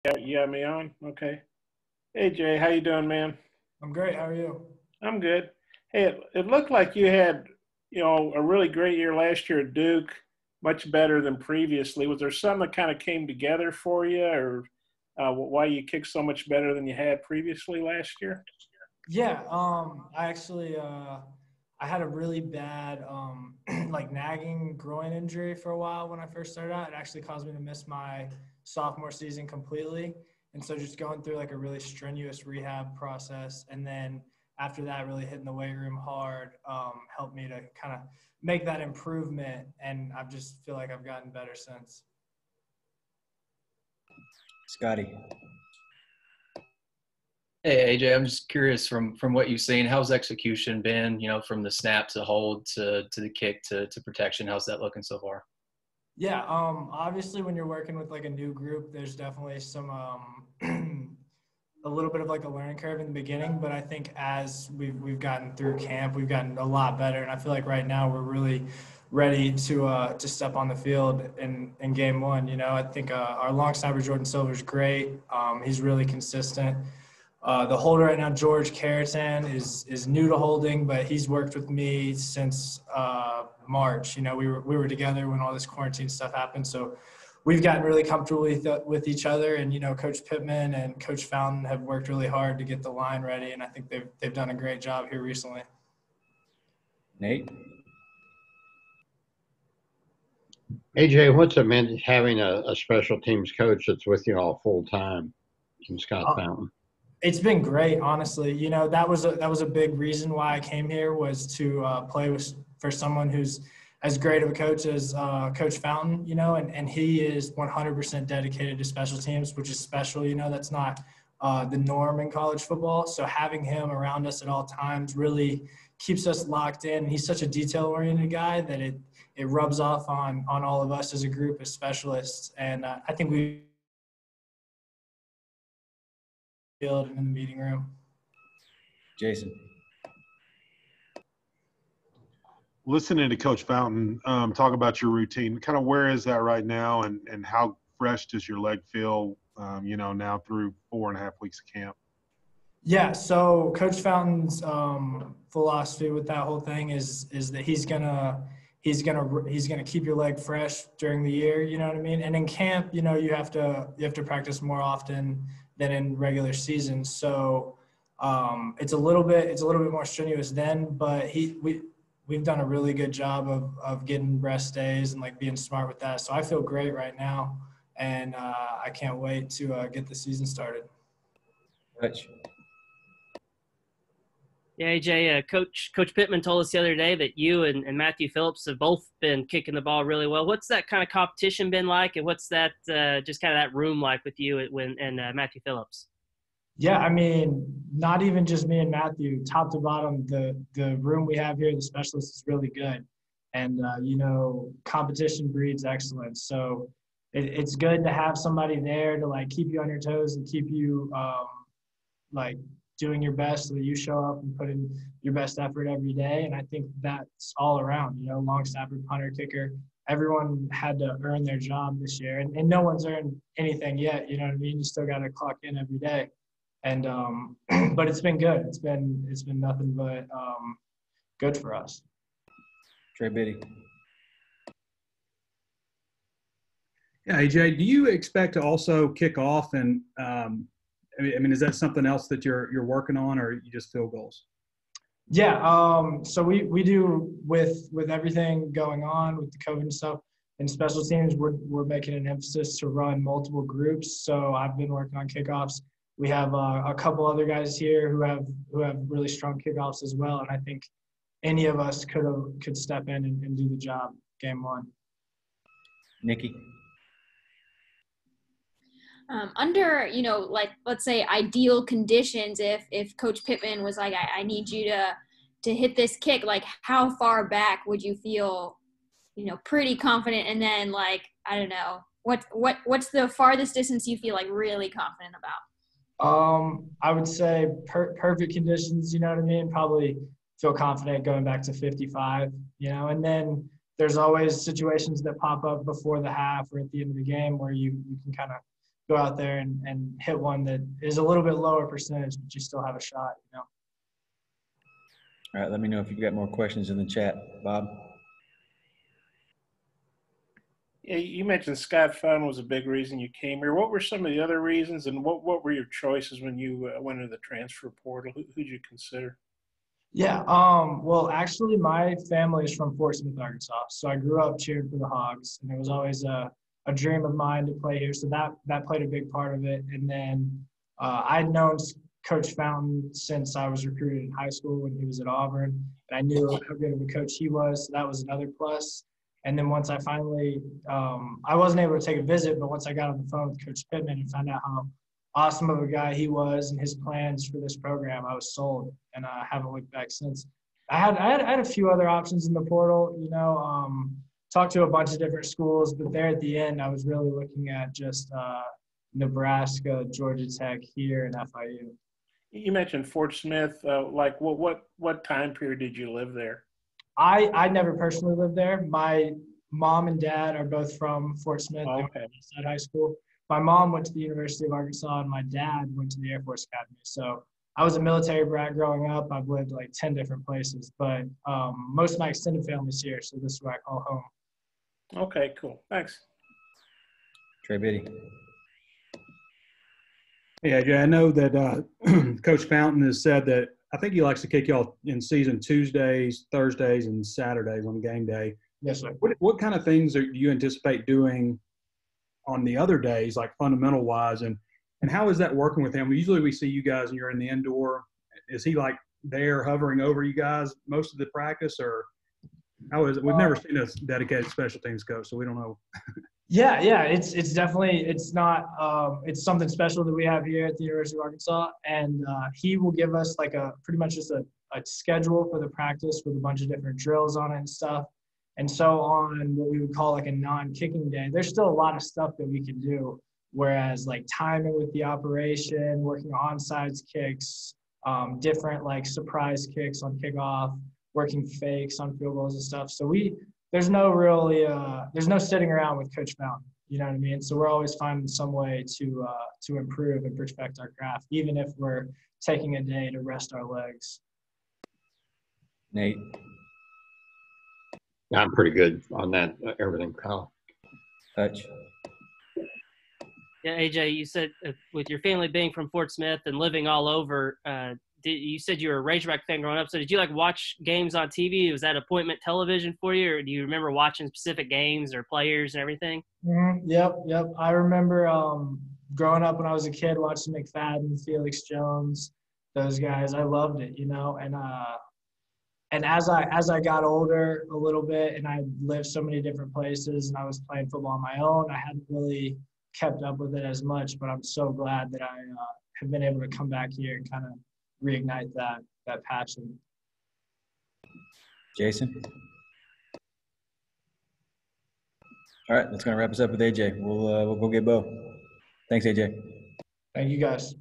Yeah, you got me on? Okay. Hey Jay, how you doing, man? I'm great. How are you? I'm good. Hey, it looked like you had, a really great year last year at Duke, much better than previously. Was there something that kind of came together for you, or why you kicked so much better than you had previously last year? Yeah, I actually I had a really bad like nagging groin injury for a while when I first started out. It actually caused me to miss my sophomore season completely. And so just going through like a really strenuous rehab process and then after that really hitting the weight room hard helped me to kind of make that improvement and I just feel like I've gotten better since. Scotty. Hey AJ, I'm just curious from what you've seen, how's execution been? From the snap to hold to the kick to protection. How's that looking so far? Yeah, obviously when you're working with like a new group, there's definitely some a little bit of like a learning curve in the beginning, but I think as we've gotten through camp, we've gotten a lot better, and I feel like right now we're really ready to step on the field in game one. I think our long snapper Jordan Silver is great. He's really consistent. The holder right now, George Caratan, is new to holding, but he's worked with me since March. We were together when all this quarantine stuff happened, so we've gotten really comfortable with each other. And Coach Pittman and Coach Fountain have worked really hard to get the line ready, and I think they've done a great job here recently. Nate. AJ, what's it meant having a special teams coach that's with you all full time in Scott Fountain? It's been great, honestly. That was a big reason why I came here was to play for someone who's as great of a coach as Coach Fountain. And he is 100% dedicated to special teams, which is special. That's not the norm in college football. So having him around us at all times really keeps us locked in. He's such a detail-oriented guy that it rubs off on all of us as a group as specialists. And I think we feel it in the meeting room. Jason. Listening to Coach Fountain talk about your routine, kind of where is that right now, and how fresh does your leg feel, now through 4.5 weeks of camp? Yeah, so Coach Fountain's philosophy with that whole thing is that he's gonna keep your leg fresh during the year. You know what I mean? And in camp, you have to practice more often than in regular season. So it's a little bit more strenuous then, but we've done a really good job of getting rest days and like being smart with that. So I feel great right now, and I can't wait to get the season started. Rich. Yeah, AJ, Coach Pittman told us the other day that you and Matthew Phillips have both been kicking the ball really well. What's that kind of competition been like, and what's that just kind of that room like with you and Matthew Phillips? Yeah, I mean, not even just me and Matthew, top to bottom, the room we have here, the specialist is really good. And, competition breeds excellence. So it's good to have somebody there to, like, keep you on your toes and keep you, doing your best so that you show up and put in your best effort every day. And I think that's all around, long snapper, punter, kicker. Everyone had to earn their job this year. And no one's earned anything yet, you know what I mean? You still got to clock in every day. And but it's been good. It's been nothing but good for us. Trey Biddy. Yeah, AJ, do you expect to also kick off? And is that something else that you're working on, or you just field goals? Yeah. So we do with everything going on with the COVID and stuff. In special teams, we're making an emphasis to run multiple groups. So I've been working on kickoffs. We have a couple other guys here who have really strong kickoffs as well, and I think any of us could step in and do the job game one. Nikki. Under like let's say ideal conditions, if Coach Pittman was like, I need you to hit this kick, like how far back would you feel, pretty confident? And then like I don't know, what's the farthest distance you feel like really confident about? I would say perfect conditions, you know what I mean? Probably feel confident going back to 55, and then there's always situations that pop up before the half or at the end of the game where you can kind of go out there and hit one that is a little bit lower percentage, but you still have a shot, you know. All right, let me know if you've got more questions in the chat, Bob. Yeah, you mentioned Scott Fountain was a big reason you came here. What were some of the other reasons, and what were your choices when you went into the transfer portal? Who'd you consider? Yeah, well, actually, my family is from Fort Smith, Arkansas, so I grew up cheering for the Hogs, and it was always a dream of mine to play here, so that played a big part of it. And then I'd known Coach Fountain since I was recruited in high school when he was at Auburn, and I knew how good of a coach he was, so that was another plus. And then once I finally, I wasn't able to take a visit, but once I got on the phone with Coach Pittman and found out how awesome of a guy he was and his plans for this program, I was sold, and I haven't looked back since. I had a few other options in the portal, you know, talked to a bunch of different schools, but there at the end, I was really looking at just Nebraska, Georgia Tech here, and FIU. You mentioned Fort Smith. Like, what time period did you live there? I never personally lived there. My mom and dad are both from Fort Smith. Oh, They okay. went to high school. My mom went to the University of Arkansas, and my dad went to the Air Force Academy. So I was a military brat growing up. I've lived like 10 different places, but most of my extended family's here, so this is where I call home. Okay, cool. Thanks. Trey Biddy. Yeah, Jay, I know that Coach Fountain has said that I think he likes to kick y'all in season Tuesdays, Thursdays, and Saturdays on game day. Yes, sir. What kind of things do you anticipate doing on the other days, like fundamental wise, and how is that working with him? Usually we see you guys and you're in the indoor. Is he like there hovering over you guys most of the practice, or how is it? We've never seen a dedicated special teams coach, so we don't know. Yeah, it's definitely, it's not, it's something special that we have here at the University of Arkansas, and he will give us like pretty much just a schedule for the practice with a bunch of different drills on it and stuff. And so on what we would call like a non-kicking day, there's still a lot of stuff that we can do, whereas like timing with the operation, working onside kicks, different like surprise kicks on kickoff, working fakes on field goals and stuff. So there's no really there's no sitting around with Coach Fountain, you know what I mean? So we're always finding some way to improve and perfect our craft, even if we're taking a day to rest our legs. Nate. Yeah, I'm pretty good on that, everything, Kyle. Hutch. Yeah, AJ, you said with your family being from Fort Smith and living all over, you said you were a Razorback fan growing up. So did you like watch games on TV? Was that appointment television for you, or do you remember watching specific games or players and everything? Mm-hmm. Yep. I remember growing up when I was a kid watching McFadden, Felix Jones, those guys. I loved it, you know. And as I got older a little bit, and I lived so many different places, and I was playing football on my own, I hadn't really kept up with it as much. But I'm so glad that I have been able to come back here and kind of reignite that passion. Jason. All right, that's going to wrap us up with AJ. We'll go get Bo. Thanks, AJ. Thank you, guys.